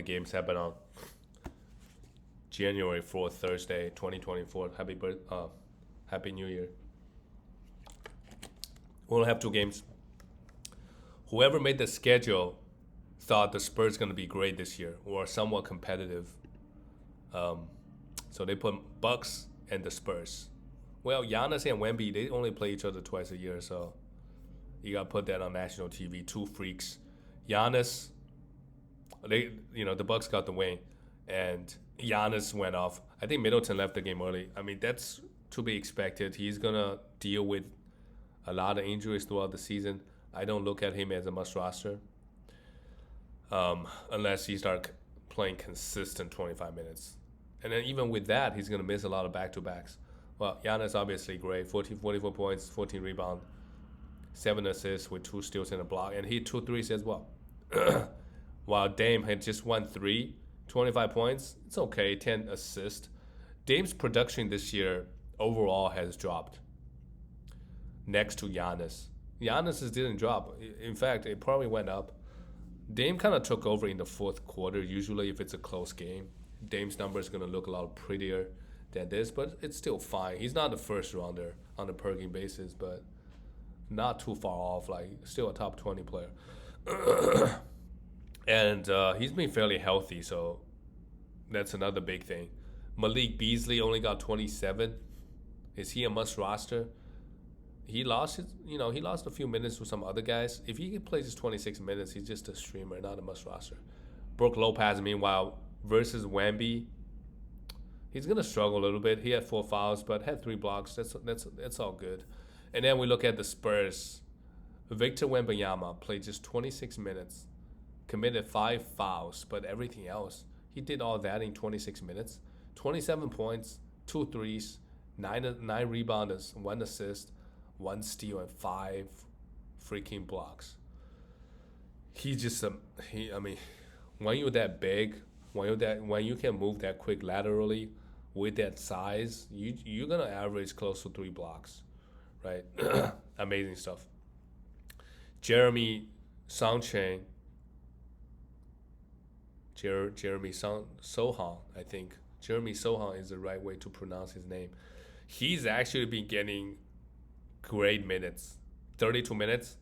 The games happen on January 4th, Thursday, 2024. Happy New Year. We'll have two games. Whoever made the schedule thought the Spurs going to be great this year or somewhat competitive. So they put Bucks and the Spurs. Well, Giannis and Wemby, they only play each other twice a year, so you got to put that on national TV. Two freaks. Giannis, the Bucks got the win, and Giannis went off. I think Middleton left the game early. I mean, that's to be expected. He's going to deal with a lot of injuries throughout the season. I don't look at him as a must roster unless he starts playing consistent 25 minutes. And then even with that, he's going to miss a lot of back-to-backs. Well, Giannis obviously great. 44 points, 14 rebounds, 7 assists with 2 steals and a block. And he hit 2 threes as well. While Dame had just 1 3, 25 points. It's okay, 10 assists. Dame's production this year overall has dropped next to Giannis. Giannis didn't drop. In fact, it probably went up. Dame kind of took over in the fourth quarter. Usually if it's a close game, Dame's number is going to look a lot prettier than this, but it's still fine. He's not the first rounder on a per game basis, but not too far off, like still a top 20 player. And he's been fairly healthy, so that's another big thing. Malik Beasley only got 27. Is he a must roster? He lost a few minutes to some other guys. If he plays his 26 minutes, he's just a streamer, not a must roster. Brook Lopez, meanwhile, versus Wemby, he's gonna struggle a little bit. He had 4 fouls, but had 3 blocks. That's all good. And then we look at the Spurs. Victor Wembanyama played just 26 minutes, committed 5 fouls, but everything else, he did all that in 26 minutes. 27 points, 2 threes, 9 rebounds, 1 assist, 1 steal, and 5 freaking blocks. He's just when you're that big, when you can move that quick laterally with that size, you're gonna average close to 3 blocks, right? Amazing stuff. Jeremy Sohan, I think. Jeremy Sohan is the right way to pronounce his name. He's actually been getting great minutes, 32 minutes.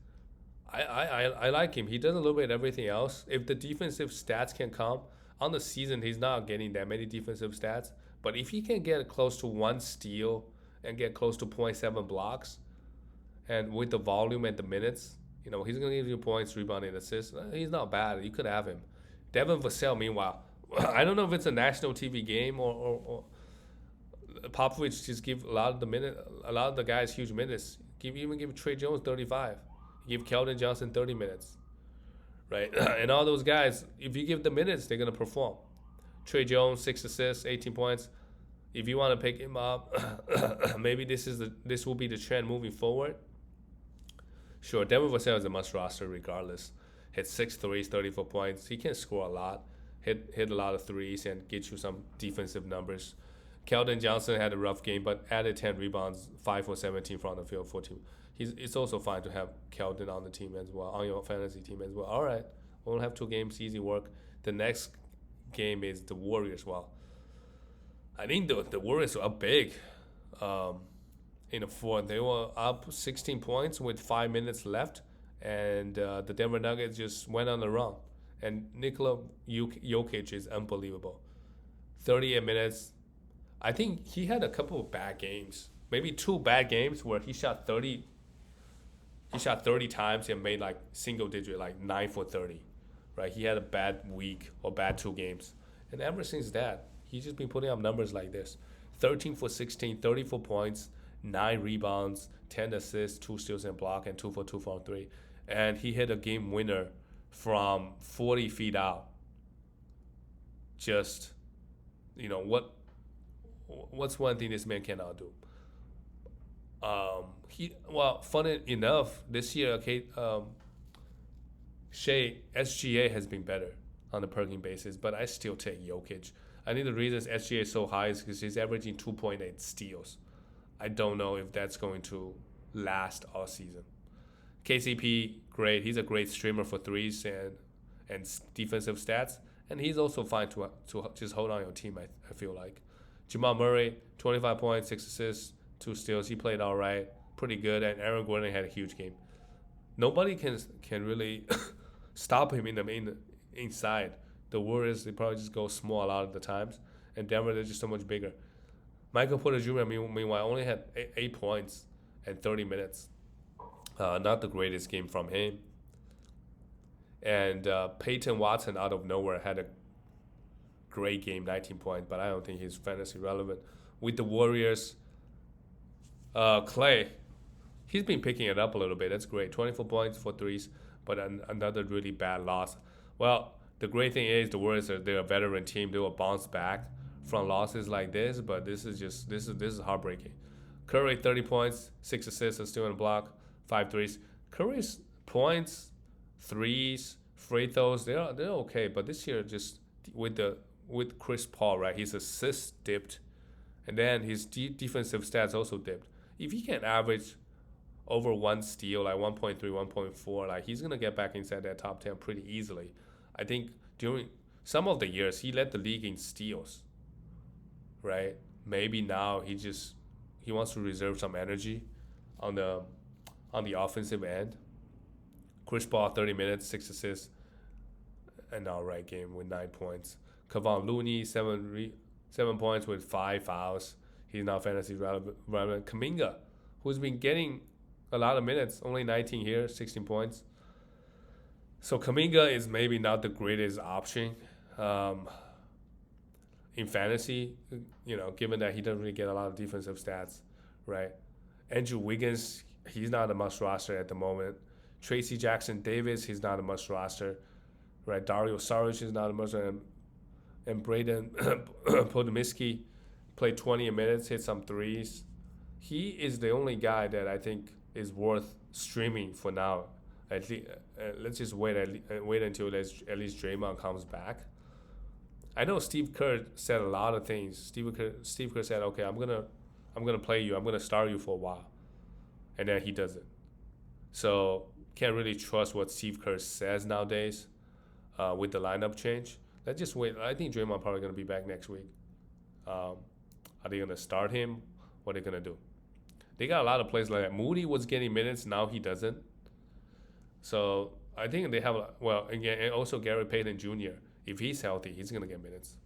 I like him. He does a little bit of everything else. If the defensive stats can come, on the season he's not getting that many defensive stats. But if he can get close to 1 steal and get close to 0.7 blocks, and with the volume and the minutes, he's going to give you points, rebound, and assists. He's not bad. You could have him. Devin Vassell, meanwhile, I don't know if it's a national TV game or Popovich just give a lot of the guys huge minutes. Even give Trey Jones 35. Give Keldon Johnson 30 minutes, right? And all those guys, if you give the minutes, they're gonna perform. Trey Jones 6 assists, 18 points. If you want to pick him up, maybe this will be the trend moving forward. Sure, Devin Vassell is a must roster regardless. Hit 6 threes, 34 points. He can score a lot. Hit a lot of threes and get you some defensive numbers. Keldon Johnson had a rough game, but added 10 rebounds, 5 for 17 from the field, 14. It's also fine to have Keldon on the team as well, on your fantasy team as well. All right, we'll have 2 games, easy work. The next game is the Warriors. Well, I think the Warriors were up big in the fourth. They were up 16 points with 5 minutes left, and the Denver Nuggets just went on the run. And Nikola Jokic is unbelievable. 38 minutes. I think he had a couple of bad games, maybe 2 bad games where he shot 30 times and made like single digit, like 9 for 30, right? He had a bad week or bad 2 games. And ever since that, he's just been putting up numbers like this. 13 for 16, 34 points, 9 rebounds, 10 assists, 2 steals and block, and 2 for 2 from 3. And he hit a game winner from 40 feet out. Just, what's one thing this man cannot do? Funny enough, this year, SGA has been better on a per game basis, but I still take Jokic. I think the reason SGA is so high is because he's averaging 2.8 steals. I don't know if that's going to last all season. KCP, great. He's a great streamer for threes and defensive stats. and he's also fine to just hold on your team. I feel like Jamal Murray, 25 points, 6 assists, 2 steals. He played all right, pretty good, and Aaron Gordon had a huge game. Nobody can really stop him inside. The Warriors, they probably just go small a lot of the times, and Denver, they're just so much bigger. Michael Porter Jr. Meanwhile only had 8 points and 30 minutes. Not the greatest game from him. And Peyton Watson out of nowhere had a great game, 19 points, but I don't think he's fantasy relevant. With the Warriors, Clay, he's been picking it up a little bit. That's great. 24 points, 4 threes, but another really bad loss. Well, the great thing is the Warriors they're a veteran team. They will bounce back from losses like this, but this is heartbreaking. Curry 30 points, 6 assists, a steal and a block, 5 threes. Curry's points, threes, free throws, they're okay, but this year just with Chris Paul, right? His assists dipped, and then his defensive stats also dipped. If he can average over 1 steal, like 1.3, 1.4, like he's gonna get back inside that top 10 pretty easily. I think during some of the years he led the league in steals, right? Maybe now he wants to reserve some energy on the offensive end. Chris Paul 30 minutes, 6 assists, an alright game with 9 points. Kevon Looney 7 points with 5 fouls. He's now fantasy relevant. Kuminga, who's been getting a lot of minutes, only 19 here, 16 points. So Kuminga is maybe not the greatest option in fantasy, given that he doesn't really get a lot of defensive stats, right? Andrew Wiggins, he's not a must roster at the moment. Tracy Jackson Davis, he's not a must roster, right? Dario Saric is not a must roster. And Braden Podomski played 20 minutes, hit some threes. He is the only guy that I think is worth streaming for now. At least, let's just wait until at least Draymond comes back. I know Steve Kerr said a lot of things. Steve Kerr said, "Okay, I'm gonna play you. I'm gonna start you for a while," and then he doesn't. So can't really trust what Steve Kerr says nowadays with the lineup change. Let's just wait. I think Draymond probably gonna be back next week. Are they gonna start him? What are they gonna do? They got a lot of players like that. Moody was getting minutes, now he doesn't. So I think they have again, and also Gary Payton Jr. If he's healthy, he's gonna get minutes.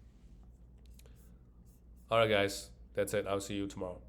All right, guys, that's it. I'll see you tomorrow.